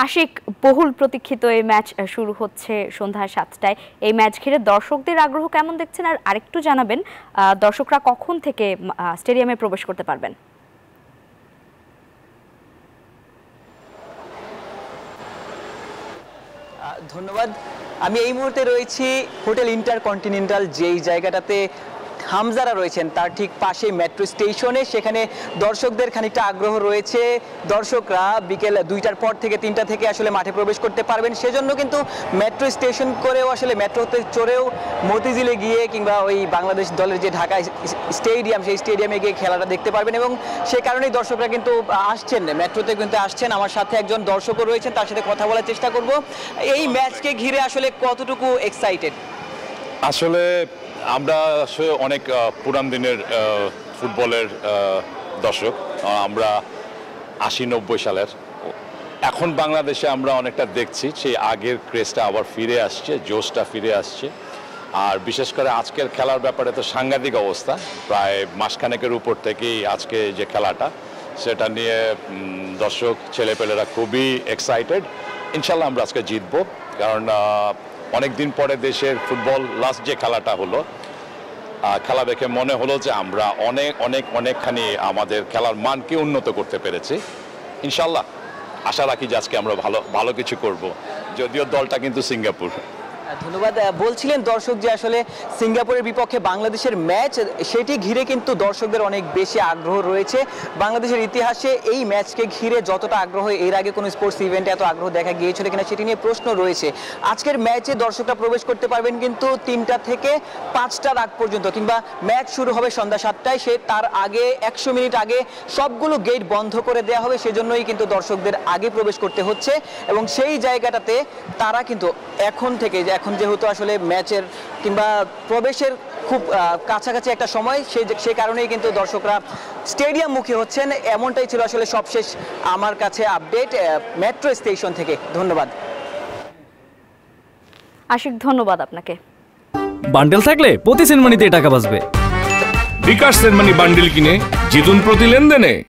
আশিক, বহুল প্রতীক্ষিত এই ম্যাচ শুরু হচ্ছে সন্ধ্যা ৭টায়। এই ম্যাচ ঘিরে দর্শকদের আগ্রহ কেমন দেখছেন, আর আরেকটু জানাবেন দর্শকরা কখন থেকে স্টেডিয়ামে প্রবেশ করতে পারবেন? ধন্যবাদ। আমি এই মুহূর্তে রয়েছি হোটেল ইন্টারকন্টিনেন্টাল, যেই জায়গাটাতে হামজারা রয়েছেন তার ঠিক পাশেই মেট্রো স্টেশনে। সেখানে দর্শকদের খানিকটা আগ্রহ রয়েছে। দর্শকরা বিকেল ২টার পর থেকে ৩টা থেকে আসলে মাঠে প্রবেশ করতে পারবেন। সেজন্য কিন্তু মেট্রো স্টেশন করেও আসলে মেট্রোতে চড়েও মতিঝিলে গিয়ে কিংবা ওই বাংলাদেশ দলের যে ঢাকা স্টেডিয়াম, সেই স্টেডিয়ামে গিয়ে খেলাটা দেখতে পারবেন। এবং সে কারণেই দর্শকরা কিন্তু আসছেন, মেট্রোতে কিন্তু আসছেন। আমার সাথে একজন দর্শকও রয়েছেন, তার সাথে কথা বলার চেষ্টা করব। এই ম্যাচকে ঘিরে আসলে কতটুকু এক্সাইটেড? আসলে আমরা আসলে অনেক পুরান দিনের ফুটবলের দর্শক। আমরা ৮০-৯০ সালের। এখন বাংলাদেশে আমরা অনেকটা দেখছি সেই আগের ক্রেজটা আবার ফিরে আসছে, জোশটা ফিরে আসছে। আর বিশেষ করে আজকের খেলার ব্যাপারে তো সাংঘাতিক অবস্থা। প্রায় মাসখানেকের উপর থেকেই আজকে যে খেলাটা, সেটা নিয়ে দর্শক ছেলেপেলেরা খুবই এক্সাইটেড। ইনশাল্লাহ আমরা আজকে জিতবো, কারণ অনেক দিন পরে দেশের ফুটবল লাস্ট যে খেলাটা হলো, খেলা দেখে মনে হলো যে আমরা অনেকখানি আমাদের খেলার মানকে উন্নত করতে পেরেছি। ইনশাল্লাহ আশা রাখি যে আজকে আমরা ভালো কিছু করব, যদিও দলটা কিন্তু সিঙ্গাপুর। ধন্যবাদ। বলছিলেন দর্শক যে আসলে সিঙ্গাপুরের বিপক্ষে বাংলাদেশের ম্যাচ, সেটি ঘিরে কিন্তু দর্শকদের অনেক বেশি আগ্রহ রয়েছে। বাংলাদেশের ইতিহাসে এই ম্যাচকে ঘিরে যতটা আগ্রহ, এর আগে কোনো স্পোর্টস ইভেন্টে এত আগ্রহ দেখা গিয়েছিল কিনা সেটি নিয়ে প্রশ্ন রয়েছে। আজকের ম্যাচে দর্শকরা প্রবেশ করতে পারবেন কিন্তু ৩টা থেকে ৫টার আগ পর্যন্ত, কিংবা ম্যাচ শুরু হবে সন্ধ্যা ৭টায়। সে তার আগে ১০০ মিনিট আগে সবগুলো গেট বন্ধ করে দেওয়া হবে। সেজন্যই কিন্তু দর্শকদের আগে প্রবেশ করতে হচ্ছে। এবং সেই জায়গাটাতে তারা কিন্তু এখন যেহেতু আসলে ম্যাচের কিংবা প্রবেশের খুব কাছাকাছি একটা সময়, সেই কারণেই কিন্তু দর্শকরা স্টেডিয়াম মুখী হচ্ছেন। এমনটাই ছিল আসলে সবশেষ আমার কাছে আপডেট মেট্রো স্টেশন থেকে। ধন্যবাদ আশিক, ধন্যবাদ আপনাকে। বান্ডেল থাকলে প্রতি সেনমানিতে টাকা বাঁচবে। বিকাশ সেনমানি বান্ডেল কিনে জিতুন প্রতি লেনদেনে।